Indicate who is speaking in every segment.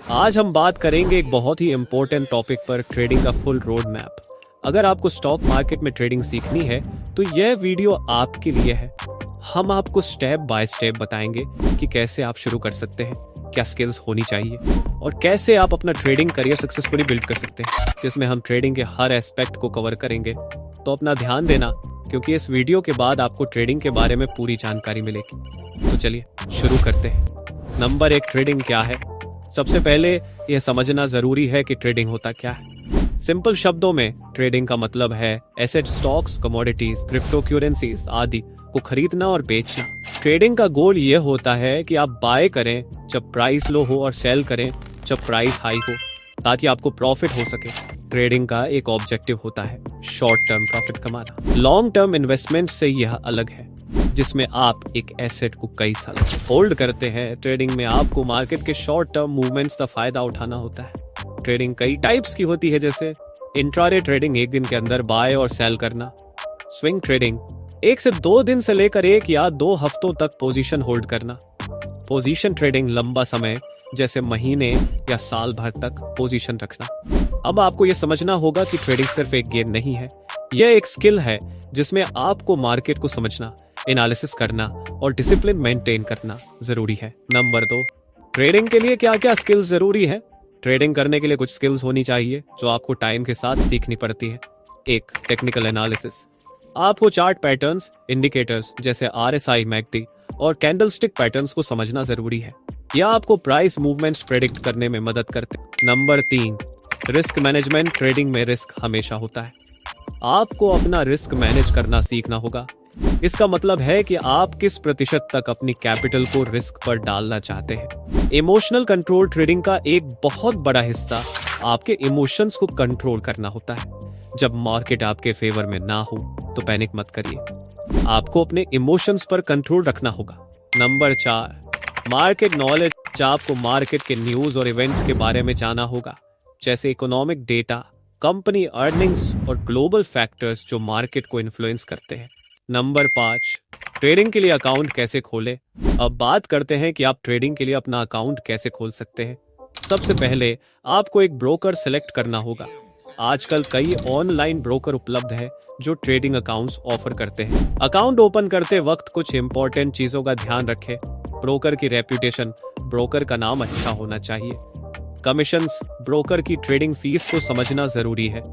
Speaker 1: आज हम बात करेंगे एक बहुत ही इम्पोर्टेंट टॉपिक पर, ट्रेडिंग का फुल रोड मैप। अगर आपको स्टॉक मार्केट में ट्रेडिंग सीखनी है तो यह वीडियो आपके लिए है। हम आपको स्टेप बाय स्टेप बताएंगे कि कैसे आप शुरू कर सकते हैं, क्या स्किल्स होनी चाहिए और कैसे आप अपना ट्रेडिंग करियर सक्सेसफुली बिल्ड कर सकते हैं, जिसमें हम ट्रेडिंग के हर एस्पेक्ट को कवर करेंगे। तो अपना ध्यान देना, क्योंकि इस वीडियो के बाद आपको ट्रेडिंग के बारे में पूरी जानकारी मिलेगी। तो चलिए शुरू करते हैं। नंबर 1, ट्रेडिंग क्या है। सबसे पहले यह समझना जरूरी है कि ट्रेडिंग होता क्या है। सिंपल शब्दों में ट्रेडिंग का मतलब है asset, stocks, commodities, crypto currencies आदि को खरीदना और बेचना। ट्रेडिंग का गोल यह होता है कि आप बाय करें जब प्राइस लो हो और सेल करें जब प्राइस हाई हो, ताकि आपको प्रॉफिट हो सके। ट्रेडिंग का एक ऑब्जेक्टिव होता है शॉर्ट टर्म प्रॉफिट कमाना। लॉन्ग टर्म इन्वेस्टमेंट से यह अलग है, जिसमें आप एक एसेट को कई साल होल्ड करते हैं। ट्रेडिंग में आपको मार्केट के शॉर्ट टर्म मूवमेंट्स का फायदा उठाना होता है। ट्रेडिंग कई टाइप्स की होती है, जैसे इंट्राडे ट्रेडिंग, एक दिन के अंदर बाय और सेल करना। स्विंग ट्रेडिंग, 1 से 2 दिन से लेकर 1 या 2 हफ्तों तक पोजीशन होल्ड करना। पोजीशन ट्रेडिंग, लंबा समय जैसे महीने या साल भर तक पोजीशन रखना। अब आपको यह समझना होगा कि ट्रेडिंग सिर्फ एक गेम नहीं है, यह एक स्किल है जिसमें आपको मार्केट को समझना, एनालिसिस करना और डिसिप्लिन मेंटेन करना जरूरी है। नंबर 2, ट्रेडिंग के लिए क्या क्या स्किल्स जरूरी है। ट्रेडिंग करने के लिए कुछ स्किल्स होनी चाहिए जो आपको टाइम के साथ सीखनी पड़ती है। 1, टेक्निकल एनालिसिस। आपको चार्ट पैटर्न्स, इंडिकेटर्स जैसे RSI, मैकडी और कैंडलस्टिक पैटर्न्स को समझना जरूरी है। यह आपको प्राइस मूवमेंट्स प्रेडिक्ट करने में मदद करते हैं। Number 3, risk management. ट्रेडिंग में रिस्क हमेशा होता है। आपको अपना रिस्क मैनेज करना सीखना होगा। इसका मतलब है कि आप किस प्रतिशत तक अपनी कैपिटल को रिस्क पर डालना चाहते हैं। इमोशनल कंट्रोल, ट्रेडिंग का एक बहुत बड़ा हिस्सा आपके इमोशंस को कंट्रोल करना होता है। जब मार्केट आपके फेवर में ना हो तो पैनिक मत करिए, आपको अपने इमोशंस पर कंट्रोल रखना होगा। Number 4, market knowledge. आपको मार्केट के न्यूज और इवेंट्स के बारे में जाना होगा, जैसे इकोनॉमिक डेटा, कंपनी अर्निंग्स और ग्लोबल फैक्टर्स जो मार्केट को इन्फ्लुएंस करते हैं। नंबर 5, ट्रेडिंग के लिए अकाउंट कैसे खोलें। अब बात करते हैं कि आप ट्रेडिंग के लिए अपना अकाउंट कैसे खोल सकते हैं। सबसे पहले आपको एक ब्रोकर सेलेक्ट करना होगा। आजकल कई ऑनलाइन ब्रोकर उपलब्ध है जो ट्रेडिंग अकाउंट्स ऑफर करते हैं। अकाउंट ओपन करते वक्त कुछ इंपॉर्टेंट चीजों का ध्यान रखें। ब्रोकर की रेप्यूटेशन, ब्रोकर का नाम अच्छा होना चाहिए। कमीशंस, ब्रोकर की ट्रेडिंग फीस को समझना जरूरी है।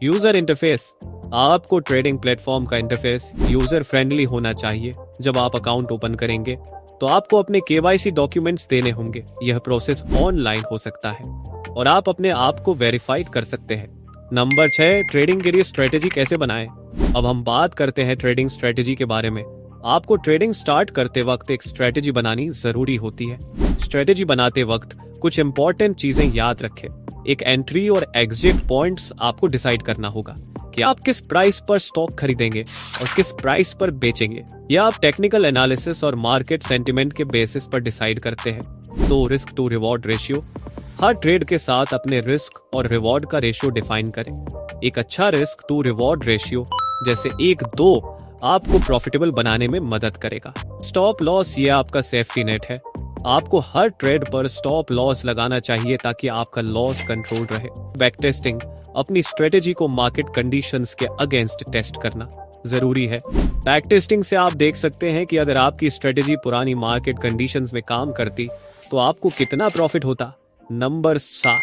Speaker 1: यूजर इंटरफेस, आपको ट्रेडिंग प्लेटफॉर्म का इंटरफेस यूजर फ्रेंडली होना चाहिए। जब आप अकाउंट ओपन करेंगे तो आपको अपने KYC डॉक्यूमेंट्स देने होंगे। यह प्रोसेस ऑनलाइन हो सकता है और आप अपने आप को वेरीफाइड कर सकते हैं। नंबर 6, ट्रेडिंग के लिए स्ट्रेटेजी कैसे बनाएं। अब हम बात करते हैं ट्रेडिंग स्ट्रेटेजी के बारे में। आपको ट्रेडिंग स्टार्ट करते वक्त एक स्ट्रेटेजी बनानी जरूरी होती है। स्ट्रेटेजी बनाते वक्त कुछ इंपॉर्टेंट चीजें याद रखें। एक एंट्री और एग्जिट पॉइंट्स आपको डिसाइड करना होगा कि आप किस प्राइस पर स्टॉक खरीदेंगे और किस प्राइस पर बेचेंगे। यह आप टेक्निकल एनालिसिस और मार्केट सेंटिमेंट के बेसिस पर डिसाइड करते हैं। तो रिस्क टू रिवॉर्ड रेशियो, हर ट्रेड के साथ अपने रिस्क और रिवॉर्ड का रेशियो डिफाइन करें। एक अच्छा रिस्क टू रिवॉर्ड रेशियो जैसे 1:2 आपको प्रॉफिटेबल बनाने में मदद करेगा। स्टॉप लॉस, ये आपका सेफ्टी नेट है। आपको हर ट्रेड पर स्टॉप लॉस लगाना चाहिए ताकि आपका लॉस कंट्रोल रहे। बैक टेस्टिंग, अपनी स्ट्रेटेजी को मार्केट कंडीशंस के अगेंस्ट टेस्ट करना जरूरी है। बैक टेस्टिंग से आप देख सकते हैं कि अगर आपकी स्ट्रेटेजी पुरानी मार्केट कंडीशंस में काम करती तो आपको कितना प्रॉफिट होता। Number 7,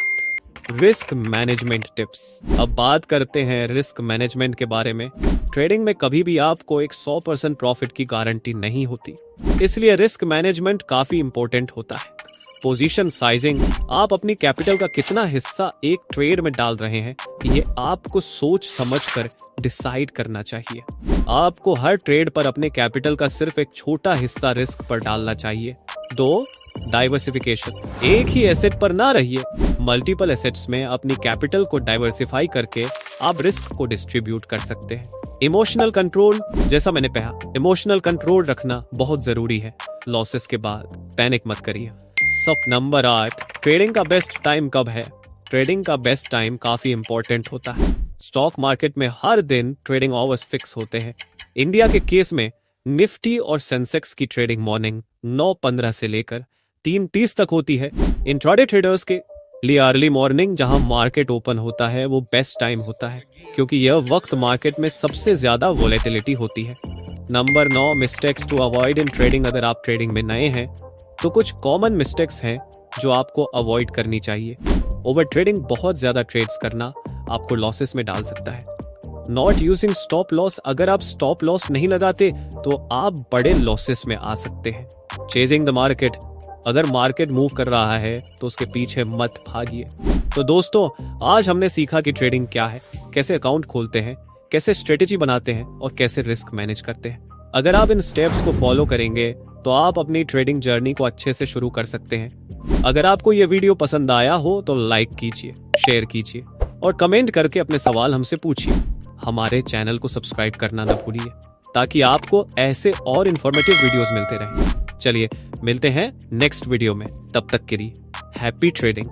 Speaker 1: risk management tips. अब बात करते हैं रिस्क मैनेजमेंट के बारे में। ट्रेडिंग में कभी भी आपको एक 100% प्रॉफिट की गारंटी नहीं होती, इसलिए रिस्क मैनेजमेंट काफी इंपॉर्टेंट होता है। पोजीशन साइजिंग, आप अपनी कैपिटल का कितना हिस्सा एक ट्रेड में डाल रहे हैं, ये आपको सोच समझकर डिसाइड करना चाहिए। आपको हर ट्रेड पर अपने कैपिटल का सिर्फ एक छोटा हिस्सा रिस्क पर डालना चाहिए। 2, डाइवर्सिफिकेशन, एक ही एसेट पर ना रहिए। मल्टीपल एसेट्स में अपनी कैपिटल को डाइवर्सिफाई करके आप रिस्क को डिस्ट्रीब्यूट कर सकते हैं। इमोशनल कंट्रोल, जैसा मैंने कहा, इमोशनल कंट्रोल रखना बहुत जरूरी है। लॉसेस के बाद पैनिक मत करिए। नंबर 8, ट्रेडिंग का बेस्ट टाइम कब है। ट्रेडिंग का बेस्ट टाइम काफी इंपॉर्टेंट होता है। स्टॉक मार्केट में हर दिन ट्रेडिंग आवर्स फिक्स होते हैं। इंडिया के केस में निफ्टी और सेंसेक्स की ट्रेडिंग मॉर्निंग 9:15 से लेकर 3:30 तक होती है। इंट्राडे ट्रेडर्स के लिए अर्ली मॉर्निंग जहां मार्केट ओपन होता है वो बेस्ट टाइम होता है, क्योंकि यह वक्त मार्केट में सबसे ज्यादा वोलेटिलिटी होती है। Number 9, mistakes to avoid in trading. अगर आप ट्रेडिंग में नए हैं तो कुछ कॉमन मिस्टेक्स हैं जो आपको अवॉइड करनी चाहिए। ओवर ट्रेडिंग, बहुत ज्यादा ट्रेड्स करना आपको लॉसेस में डाल सकता है। Not using stop loss. अगर आप स्टॉप लॉस नहीं लगाते तो आप बड़े लॉसेस में आ सकते हैं। Chasing the market. अगर मार्केट मूव कर रहा है तो उसके पीछे मत भागिए। तो दोस्तों, आज हमने सीखा कि ट्रेडिंग क्या है, कैसे अकाउंट खोलते हैं, कैसे स्ट्रेटेजी बनाते हैं और कैसे रिस्क मैनेज करते हैं। अगर आप इन स्टेप्स को फॉलो करेंगे तो आप अपनी ट्रेडिंग जर्नी को अच्छे से शुरू कर सकते हैं। अगर आपको यह वीडियो पसंद आया हो तो लाइक कीजिए, शेयर कीजिए और कमेंट करके अपने सवाल हमसे पूछिए। हमारे चैनल को सब्सक्राइब करना ना भूलिए ताकि आपको ऐसे और इंफॉर्मेटिव वीडियोस मिलते रहें। चलिए मिलते हैं नेक्स्ट वीडियो में, तब तक के लिए हैप्पी ट्रेडिंग।